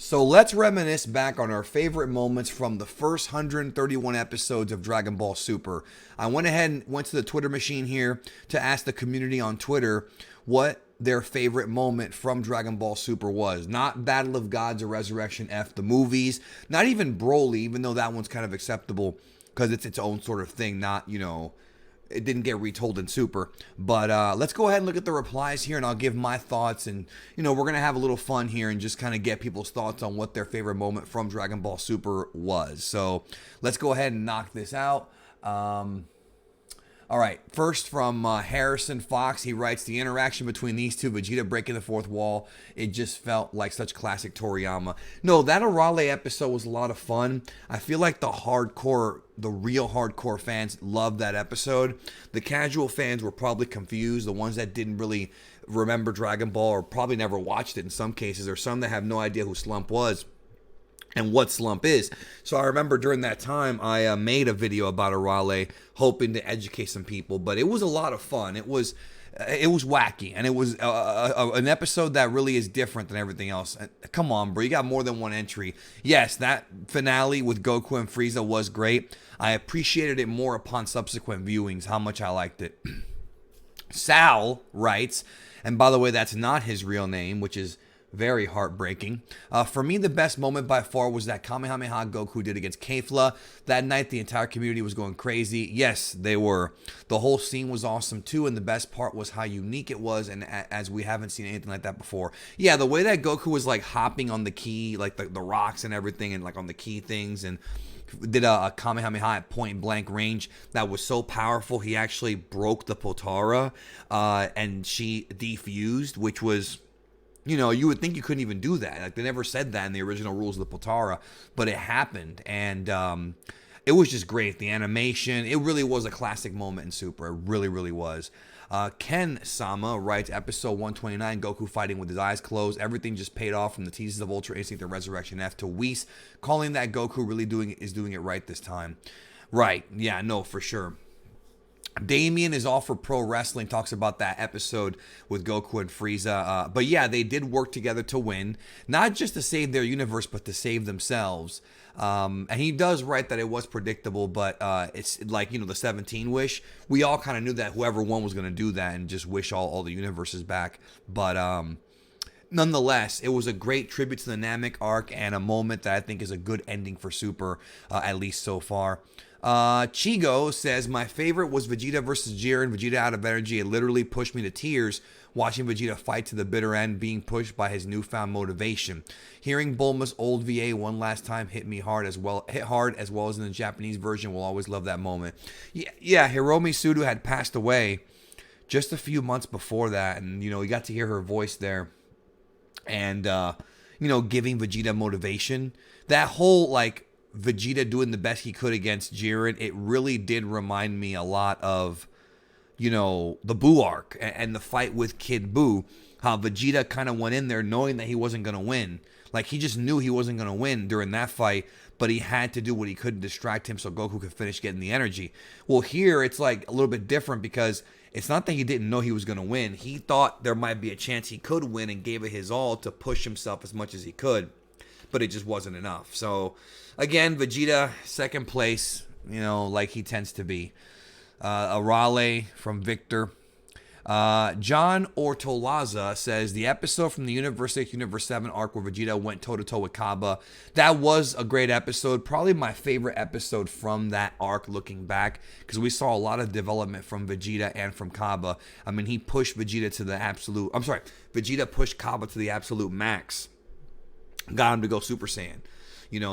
So let's reminisce back on our favorite moments from the first 131 episodes of Dragon Ball Super. I went ahead and went to the Twitter machine here to ask the community on Twitter what their favorite moment from Dragon Ball Super was. Not Battle of Gods or Resurrection F, the movies, not even Broly, even though that one's kind of acceptable because it's its own sort of thing, not, it didn't get retold in Super. But let's go ahead and look at the replies here, and I'll give my thoughts. And, we're going to have a little fun here and just kind of get people's thoughts on what their favorite moment from Dragon Ball Super was. So let's go ahead and knock this out. All right, first from Harrison Fox, he writes, the interaction between these two, Vegeta breaking the fourth wall, it just felt like such classic Toriyama. No, that Arale episode was a lot of fun. I feel like the real hardcore fans loved that episode. The casual fans were probably confused. The ones that didn't really remember Dragon Ball or probably never watched it in some cases, or some that have no idea who Slump was and what Slump is. So I remember during that time, I made a video about Arale, hoping to educate some people. But it was a lot of fun. It was wacky, and it was an episode that really is different than everything else. Come on, bro, you got more than one entry. Yes, that finale with Goku and Frieza was great. I appreciated it more upon subsequent viewings, how much I liked it. Sal writes, and by the way, that's not his real name, which is very heartbreaking. For me, the best moment by far was that Kamehameha Goku did against Kefla. That night, the entire community was going crazy. Yes, they were. The whole scene was awesome too, and the best part was how unique it was, and as we haven't seen anything like that before. Yeah, the way that Goku was like hopping on the key, like the rocks and everything, and like on the key things, and did a Kamehameha at point blank range that was so powerful. He actually broke the Potara, and she defused, which was, you would think you couldn't even do that. Like, they never said that in the original rules of the Potara, but it happened. And it was just great. The animation, it really was a classic moment in Super. It really, really was. Ken Sama writes, episode 129, Goku fighting with his eyes closed. Everything just paid off, from the teases of Ultra Instinct and Resurrection F to Whis calling that Goku really doing it right this time. Right. Yeah, no, for sure. Damien is all for pro wrestling, talks about that episode with Goku and Frieza. But yeah, they did work together to win, not just to save their universe, but to save themselves. And he does write that it was predictable, but it's like, the 17 wish. We all kind of knew that whoever won was going to do that and just wish all the universes back. But nonetheless, it was a great tribute to the Namek arc and a moment that I think is a good ending for Super, at least so far. Chigo says, my favorite was Vegeta versus Jiren. Vegeta out of energy. It literally pushed me to tears watching Vegeta fight to the bitter end, being pushed by his newfound motivation. Hearing Bulma's old VA one last time hit hard as well as in the Japanese version. We'll always love that moment. Yeah, Hiromi Sudo had passed away just a few months before that, and we got to hear her voice there, and giving Vegeta motivation. That whole Vegeta doing the best he could against Jiren, it really did remind me a lot of, the Buu arc and the fight with Kid Buu. How Vegeta kind of went in there knowing that he wasn't going to win. Like, he just knew he wasn't going to win during that fight, but he had to do what he could to distract him so Goku could finish getting the energy. Well, here it's like a little bit different, because it's not that he didn't know he was going to win. He thought there might be a chance he could win and gave it his all to push himself as much as he could, but it just wasn't enough. So again, Vegeta, second place, like he tends to be. Arale from Victor. John Ortolaza says, the episode from the Universe 6, Universe 7 arc where Vegeta went toe-to-toe with Kaba. That was a great episode. Probably my favorite episode from that arc looking back, because we saw a lot of development from Vegeta and from Kaba. I mean, he pushed Vegeta pushed Kaba to the absolute max. Got him to go Super Saiyan.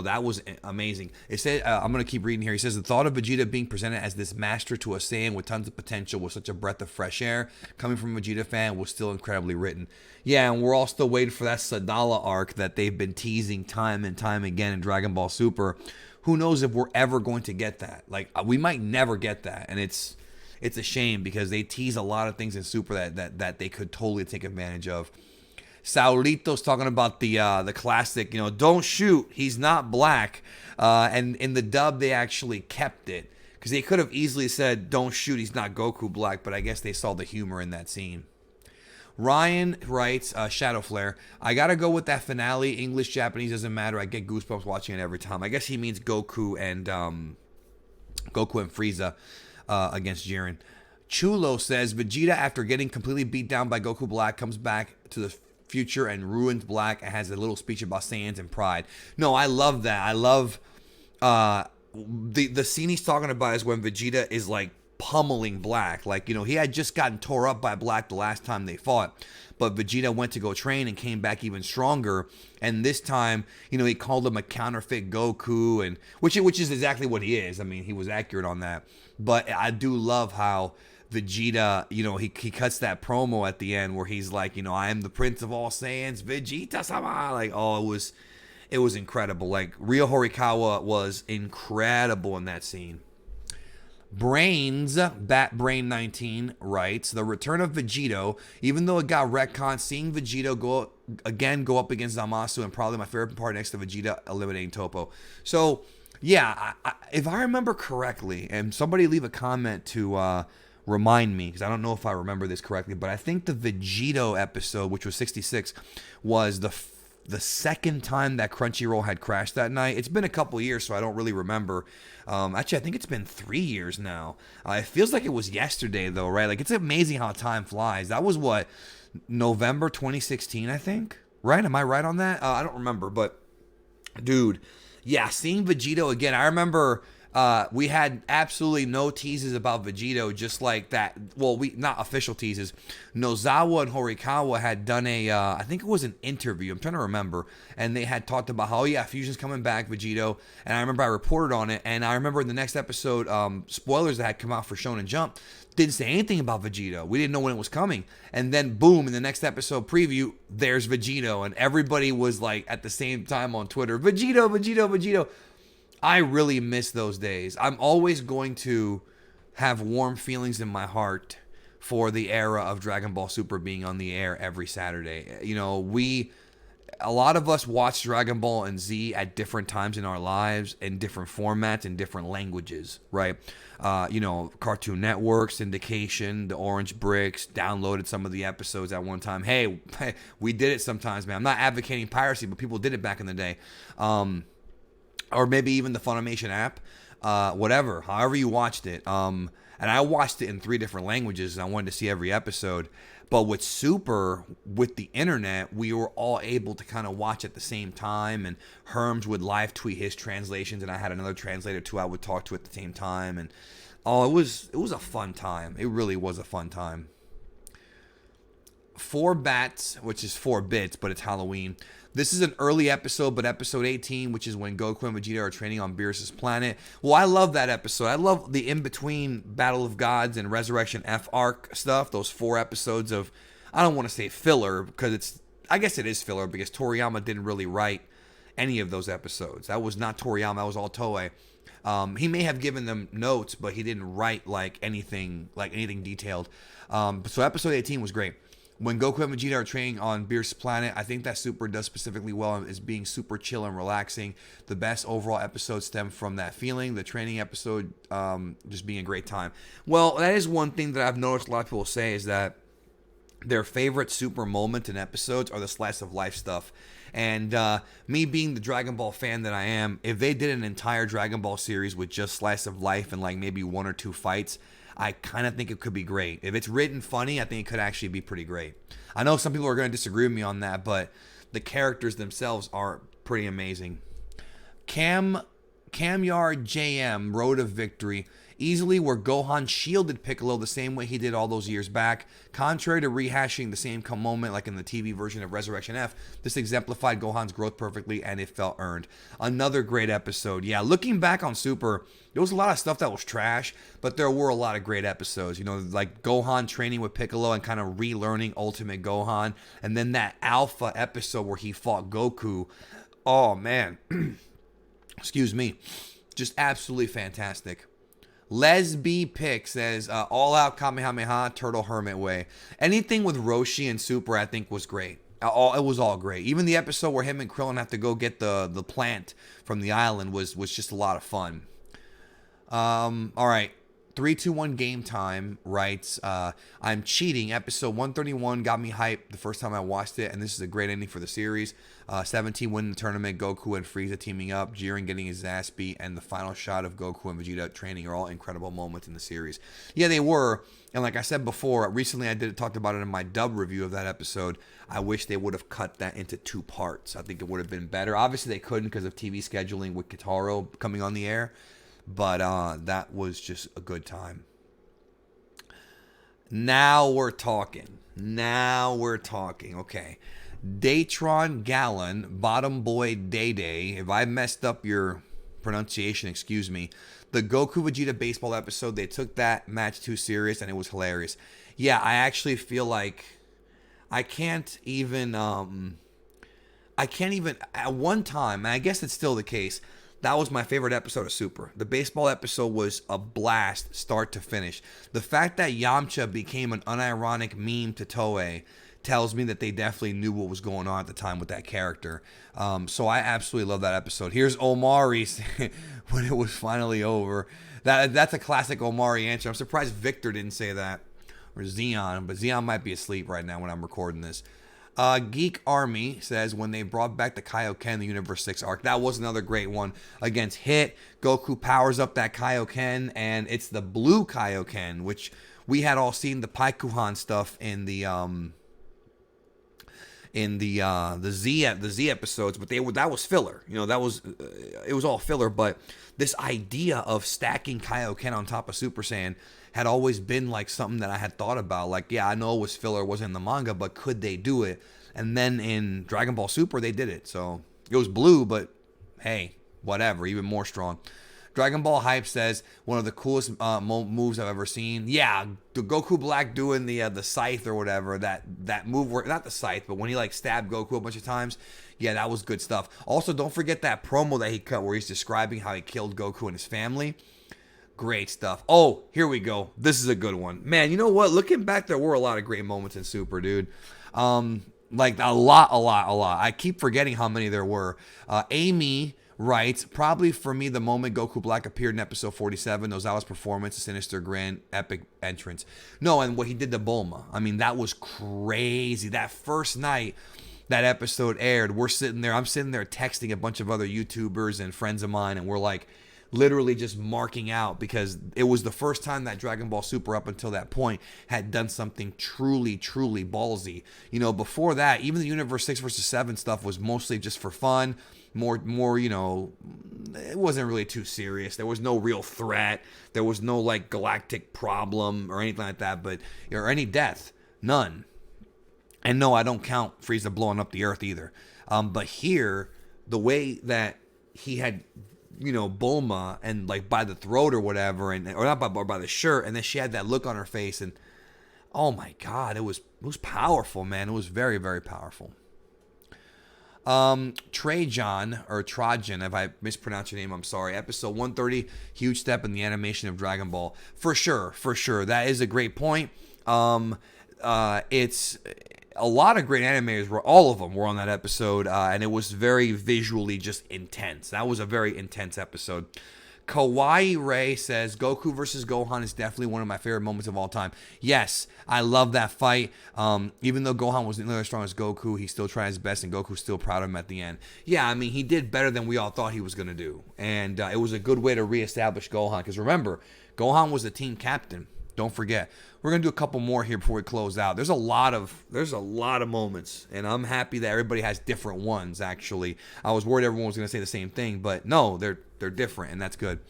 That was amazing. It said, I'm going to keep reading here. He says, the thought of Vegeta being presented as this master to a Saiyan with tons of potential was such a breath of fresh air. Coming from a Vegeta fan was still incredibly written. Yeah, and we're all still waiting for that Sadala arc that they've been teasing time and time again in Dragon Ball Super. Who knows if we're ever going to get that? We might never get that. And it's a shame, because they tease a lot of things in Super that they could totally take advantage of. Saurito's talking about the classic, don't shoot, he's not black. And in the dub, they actually kept it, because they could have easily said, don't shoot, he's not Goku Black, but I guess they saw the humor in that scene. Ryan writes, Shadow Flare, I gotta go with that finale. English, Japanese, doesn't matter. I get goosebumps watching it every time. I guess he means Goku and Frieza against Jiren. Chulo says, Vegeta, after getting completely beat down by Goku Black, comes back to the future and ruins Black and has a little speech about Saiyans and pride. No, I love that. I love the scene he's talking about is when Vegeta is like pummeling Black. Like, you know, he had just gotten tore up by Black the last time they fought, but Vegeta went to go train and came back even stronger. And this time, you know, he called him a counterfeit Goku, and which is exactly what he is. I mean, he was accurate on that. But I do love how Vegeta, you know, he cuts that promo at the end where he's like, you know, I am the Prince of all Saiyans, Vegeta-sama. Like, oh, it was incredible. Like, Ryo Horikawa was incredible in that scene. Brains, BatBrain19 writes, the return of Vegito, even though it got retconned, seeing Vegito go up against Zamasu, and probably my favorite part next to Vegeta eliminating Toppo. So, yeah, if I remember correctly, and somebody leave a comment to remind me, because I don't know if I remember this correctly, but I think the Vegito episode, which was 66, was the second time that Crunchyroll had crashed that night. It's been a couple years, so I don't really remember. Actually, I think it's been 3 years now. It feels like it was yesterday, though, right? Like, it's amazing how time flies. That was, what, November 2016, I think? Right? Am I right on that? I don't remember, but, dude, yeah, seeing Vegito again. I remember we had absolutely no teases about Vegito, just like that. Well, not official teases. Nozawa and Horikawa had done I think it was an interview. I'm trying to remember. And they had talked about how, yeah, Fusion's coming back, Vegito. And I remember I reported on it. And I remember in the next episode, spoilers that had come out for Shonen Jump, didn't say anything about Vegito. We didn't know when it was coming. And then, boom, in the next episode preview, there's Vegito. And everybody was like, at the same time on Twitter, Vegito, Vegito, Vegito. I really miss those days. I'm always going to have warm feelings in my heart for the era of Dragon Ball Super being on the air every Saturday. You know, a lot of us watched Dragon Ball and Z at different times in our lives, in different formats, in different languages, right? You know, Cartoon Network, syndication, the Orange Bricks, downloaded some of the episodes at one time. Hey, we did it sometimes, man. I'm not advocating piracy, but people did it back in the day. Or maybe even the Funimation app, whatever, however you watched it. And I watched it in 3 different languages, and I wanted to see every episode. But with Super, with the internet, we were all able to kind of watch at the same time, and Herms would live tweet his translations, and I had another translator too I would talk to at the same time. And it was a fun time. It really was a fun time. 4 Bats, which is 4 bits, but it's Halloween. This is an early episode, but episode 18, which is when Goku and Vegeta are training on Beerus' planet. Well, I love that episode. I love the in-between Battle of Gods and Resurrection F arc stuff. Those 4 episodes of, I don't want to say filler, because I guess it is filler, because Toriyama didn't really write any of those episodes. That was not Toriyama, that was all Toei. He may have given them notes, but he didn't write anything detailed. So episode 18 was great. When Goku and Vegeta are training on Beerus' planet, I think that Super does specifically well as being super chill and relaxing. The best overall episode stemmed from that feeling. The training episode just being a great time. Well, that is one thing that I've noticed a lot of people say, is that their favorite Super moments and episodes are the slice of life stuff. And me being the Dragon Ball fan that I am, if they did an entire Dragon Ball series with just slice of life and like maybe 1 or 2 fights, I kind of think it could be great. If it's written funny, I think it could actually be pretty great. I know some people are going to disagree with me on that, but the characters themselves are pretty amazing. Camyard JM, Road of Victory, easily where Gohan shielded Piccolo the same way he did all those years back. Contrary to rehashing the same moment like in the TV version of Resurrection F, this exemplified Gohan's growth perfectly, and it felt earned. Another great episode. Yeah, looking back on Super, there was a lot of stuff that was trash, but there were a lot of great episodes. You know, like Gohan training with Piccolo and kind of relearning Ultimate Gohan, and then that Alpha episode where he fought Goku. Oh, man. Excuse me. Just absolutely fantastic. Les B. Pick says, all out Kamehameha, Turtle Hermit Way. Anything with Roshi and Super, I think, was great. It was all great. Even the episode where him and Krillin have to go get the plant from the island was just a lot of fun. All right. 321 Game Time writes, I'm cheating. Episode 131 got me hyped the first time I watched it, and this is a great ending for the series. 17 winning the tournament, Goku and Frieza teaming up, Jiren getting his ass beat, and the final shot of Goku and Vegeta training are all incredible moments in the series. Yeah, they were. And like I said before, recently I talked about it in my dub review of that episode. I wish they would have cut that into 2 parts. I think it would have been better. Obviously, they couldn't because of TV scheduling with Kitaro coming on the air. But that was just a good time. Now we're talking. Okay. Datron Gallon, Bottom Boy Day Day. If I messed up your pronunciation, excuse me. The Goku Vegeta baseball episode, they took that match too serious and it was hilarious. Yeah, I actually feel like I can't even at one time, and I guess it's still the case, that was my favorite episode of Super. The baseball episode was a blast, start to finish. The fact that Yamcha became an unironic meme to Toei tells me that they definitely knew what was going on at the time with that character. So I absolutely love that episode. Here's Omari when it was finally over. That's a classic Omari answer. I'm surprised Victor didn't say that. Or Xeon, but Xeon might be asleep right now when I'm recording this. Geek Army says when they brought back the Kaioken, the Universe 6 arc, that was another great one. Against Hit, Goku powers up that Kaioken, and it's the blue Kaioken, which we had all seen the Paikuhan stuff in the Z episodes, but that was filler. You know, it was all filler. But this idea of stacking Kaioken on top of Super Saiyan had always been like something that I had thought about. Like, yeah, I know it was filler, it wasn't in the manga, but could they do it? And then in Dragon Ball Super, they did it. So it was blue, but hey, whatever, even more strong. Dragon Ball Hype says one of the coolest moves I've ever seen. Yeah, the Goku Black doing the scythe or whatever, that move, where, not the scythe, but when he like stabbed Goku a bunch of times. Yeah, that was good stuff. Also, don't forget that promo that he cut where he's describing how he killed Goku and his family. Great stuff. Oh, here we go. This is a good one. Man, you know what? Looking back, there were a lot of great moments in Super, dude. Like a lot. I keep forgetting how many there were. Amy writes, probably for me, the moment Goku Black appeared in episode 47, Nozawa's performance, a sinister, grand, epic entrance. No, and what he did to Bulma. I mean, that was crazy. That first night that episode aired, I'm sitting there texting a bunch of other YouTubers and friends of mine, and we're like, literally just marking out because it was the first time that Dragon Ball Super up until that point had done something truly ballsy. You know, before that, even the Universe 6 versus 7 stuff was mostly just for fun, more, you know, it wasn't really too serious. There was no real threat. There was no like galactic problem or anything like that, or any death. None. And no, I don't count Frieza blowing up the Earth either. But here, the way that he had, you know, Bulma and like by the throat or whatever, or not by the shirt, and then she had that look on her face, and oh my God, it was powerful, man. It was very, very powerful. Trajan, if I mispronounce your name, I'm sorry. Episode 130, huge step in the animation of Dragon Ball. For sure. That is a great point. It's a lot of great animators, all of them were on that episode, and it was very visually just intense. That was a very intense episode. Kawaii Ray says, Goku versus Gohan is definitely one of my favorite moments of all time. Yes, I love that fight. Even though Gohan wasn't nearly as strong as Goku, he still tried his best, and Goku's still proud of him at the end. Yeah, I mean, he did better than we all thought he was going to do. And it was a good way to reestablish Gohan. Because remember, Gohan was the team captain. Don't forget. We're going to do a couple more here before we close out. There's a lot of moments, and I'm happy that everybody has different ones, actually. I was worried everyone was going to say the same thing, but no, they're different, and that's good.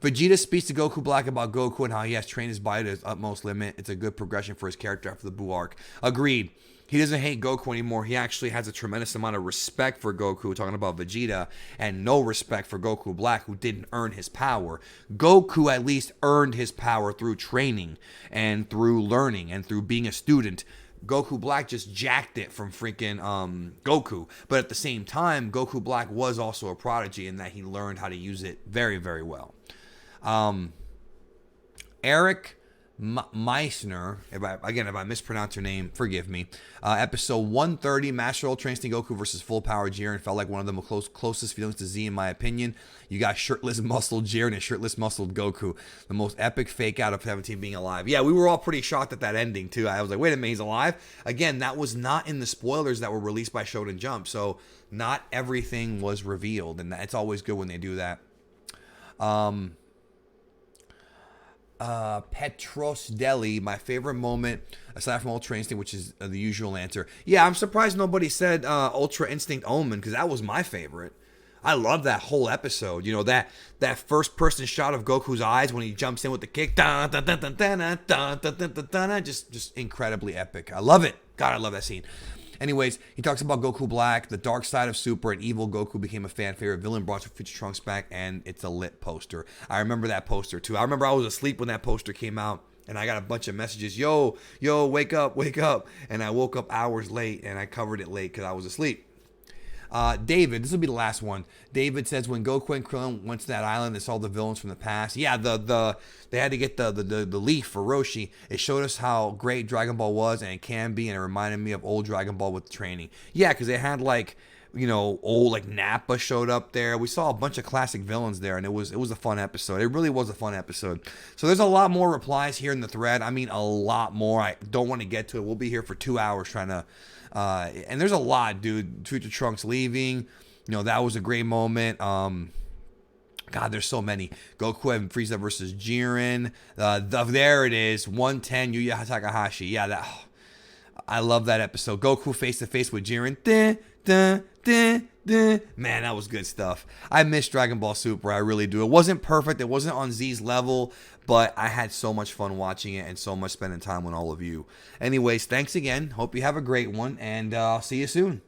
Vegeta speaks to Goku Black about Goku and how he has trained his body to his utmost limit. It's a good progression for his character after the Buu arc. Agreed. He doesn't hate Goku anymore. He actually has a tremendous amount of respect for Goku, talking about Vegeta, and no respect for Goku Black, who didn't earn his power. Goku at least earned his power through training and through learning and through being a student. Goku Black just jacked it from freaking Goku. But at the same time, Goku Black was also a prodigy in that he learned how to use it very, very well. Eric Meissner, if I mispronounce her name, forgive me. Episode 130, Master Ultra Instinct Goku versus Full Power Jiren, felt like one of the closest feelings to Z in my opinion. You got shirtless muscled Jiren and shirtless muscled Goku. The most epic fake out of 17 being alive. Yeah, we were all pretty shocked at that ending too. I was like, wait a minute, he's alive? Again, that was not in the spoilers that were released by Shonen Jump, so not everything was revealed, and it's always good when they do that. Petros Deli, my favorite moment aside from Ultra Instinct, which is the usual answer. Yeah, I'm surprised nobody said Ultra Instinct Omen, because that was my favorite. I love that whole episode. You know, that first person shot of Goku's eyes when he jumps in with the kick, just incredibly epic. I love it. God, I love that scene. Anyways, he talks about Goku Black, the dark side of Super, and evil Goku became a fan favorite villain, brought Future Trunks back, and it's a lit poster. I remember that poster too. I remember I was asleep when that poster came out, and I got a bunch of messages, yo, wake up. And I woke up hours late, and I covered it late because I was asleep. David, this will be the last one. David says when Goku and Krillin went to that island, they saw the villains from the past. Yeah, they had to get the leaf for Roshi. It showed us how great Dragon Ball was and it can be, and it reminded me of old Dragon Ball with training. Yeah, because they had old Nappa showed up there. We saw a bunch of classic villains there, and it was a fun episode. It really was a fun episode. So there's a lot more replies here in the thread. I mean, a lot more. I don't want to get to it. We'll be here for 2 hours trying to. And there's a lot, dude. Future Trunks leaving, that was a great moment. God, there's so many. Goku and Frieza versus Jiren. There it is. 110 Yuya Takahashi. Yeah, I love that episode. Goku face to face with Jiren. Man, that was good stuff. I miss Dragon Ball Super. I really do. It wasn't perfect. It wasn't on Z's level, but I had so much fun watching it and so much spending time with all of you. Anyways, thanks again. Hope you have a great one, and I'll see you soon.